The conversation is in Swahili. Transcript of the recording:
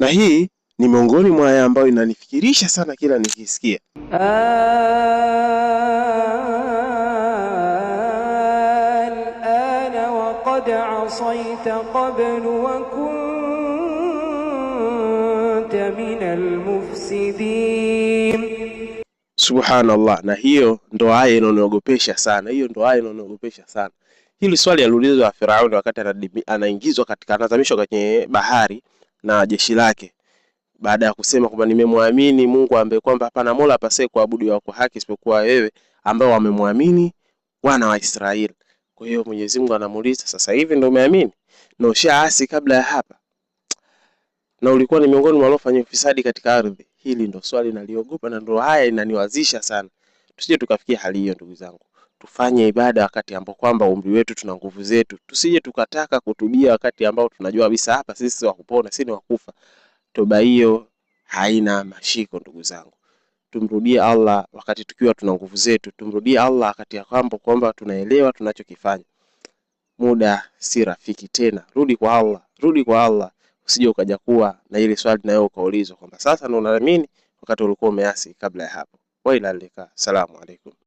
Na hii ni miongoni mwa aya ambayo inanifikirisha sana kila nikisikia. Al-ana wa qad asayta qablu wa kunta minal mufsidin. Subhanallah. Na hiyo ndo aya inoniogopesha sana. Hili swali aliulizwa Firauni wakati anaingizwa katika, anazamishwa kwenye bahari na jeshi lake, baada ya kusema kwamba nimemwamini Mungu ambaye kwamba hapana mola apasaye kuabudiwa kwa haki isipokuwa wewe, ambao wamemwamini wana wa Israeli. Kwa hiyo Mwenyezi Mungu anamuuliza, sasa hivi ndio umeamini na ushaasi kabla ya hapa, na ulikuwa ni miongoni mwa waliofanya ufisadi katika ardhi? Hili ndo swali naliogopa na ndo haya inaniwazisha sana. Tusije tukafikia hali hiyo ndugu zangu. Tufanye ibada wakati ambao kwamba umri wetu tuna nguvu zetu. Tusije tukataka kutubia wakati ambao tunajua kabisa hapa sisi wa kupona, sisi ni wakufa. Toba hiyo haina mashiko ndugu zangu. Tumrudie Allah wakati tukiwa tuna nguvu zetu. Tumrudie Allah wakati ya kwamba tunaelewa tunachokifanya. Muda si rafiki tena. Rudi kwa Allah. Usije ukaja kuwa na ile swali nayo ukaulizwa kwamba sasa ndo unaamini wakati ulikuwa umeasi kabla ya hapo. Wa ila alika. Salamu alaykum.